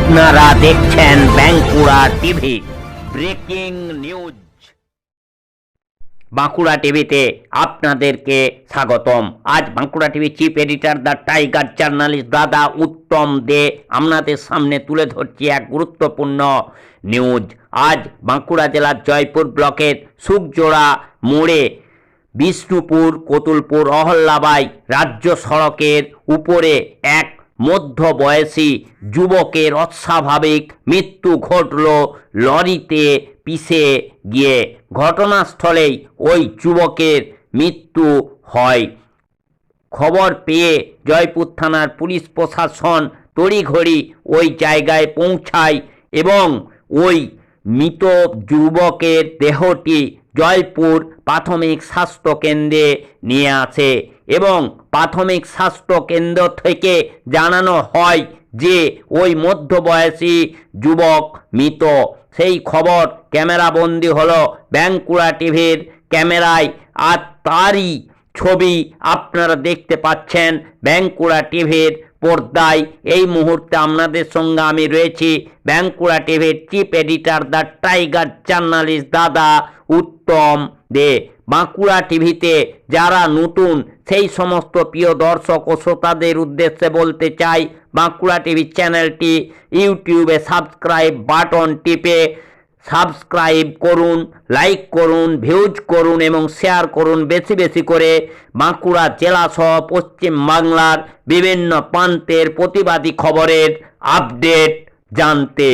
আপনারা দেখছেন Bankura TV breaking news. Bankura টিভিতে আপনাদেরকে স্বাগতম। আজ Bankura TV chief editor the tiger journalist দাদা উত্তম দে আপনাদের সামনে তুলে ধরছি এক গুরুত্বপূর্ণ নিউজ। আজ বাঁকুড়া জেলার জয়পুর ব্লকের সুকজোড়া মোড়ে বিষ্ণুপুর কতুলপুর অহল্যাবাই রাজ্য সড়কের উপরে এক মধ্যবয়সী যুবকের অস্বাভাবিক মৃত্যু ঘটল লরিতে পিষে গিয়ে। ঘটনাস্থলেই ওই যুবকের মৃত্যু হয়। খবর পেয়ে জয়পুর থানার পুলিশ প্রশাসন তড়িঘড়ি ওই জায়গায় পৌঁছায় এবং ওই মৃত যুবকের দেহটি জয়পুর প্রাথমিক স্বাস্থ্য কেন্দ্রে নিয়ে আসে এবং প্রাথমিক স্বাস্থ্য কেন্দ্র থেকে জানানো হয় যে ওই মধ্যবয়সী যুবক মৃত। সেই খবর ক্যামেরাবন্দি হলো বাঁকুড়া টিভির ক্যামেরায়, আর তারই ছবি আপনারা দেখতে পাচ্ছেন বাঁকুড়া টিভির পর্দায়। এই মুহূর্তে আপনাদের সঙ্গে আমি রয়েছি বাঁকুড়া টিভির chief editor the tiger journalist দাদা উত্তম দে। বাঁকুড়া টিভিতে যারা নতুন সেই সমস্ত প্রিয় দর্শক ও শ্রোতাদের উদ্দেশ্যে বলতে চাই, বাঁকুড়া টিভি চ্যানেলটি ইউটিউবে সাবস্ক্রাইব বাটন টিপে সাবস্ক্রাইব করুন, লাইক করুন, ভিউজ করুন এবং শেয়ার করুন বেশি বেশি করে। বাঁকুড়া জেলাসহ পশ্চিম বাংলার বিভিন্ন প্রান্তের প্রতিবাদী খবরের আপডেট জানতে।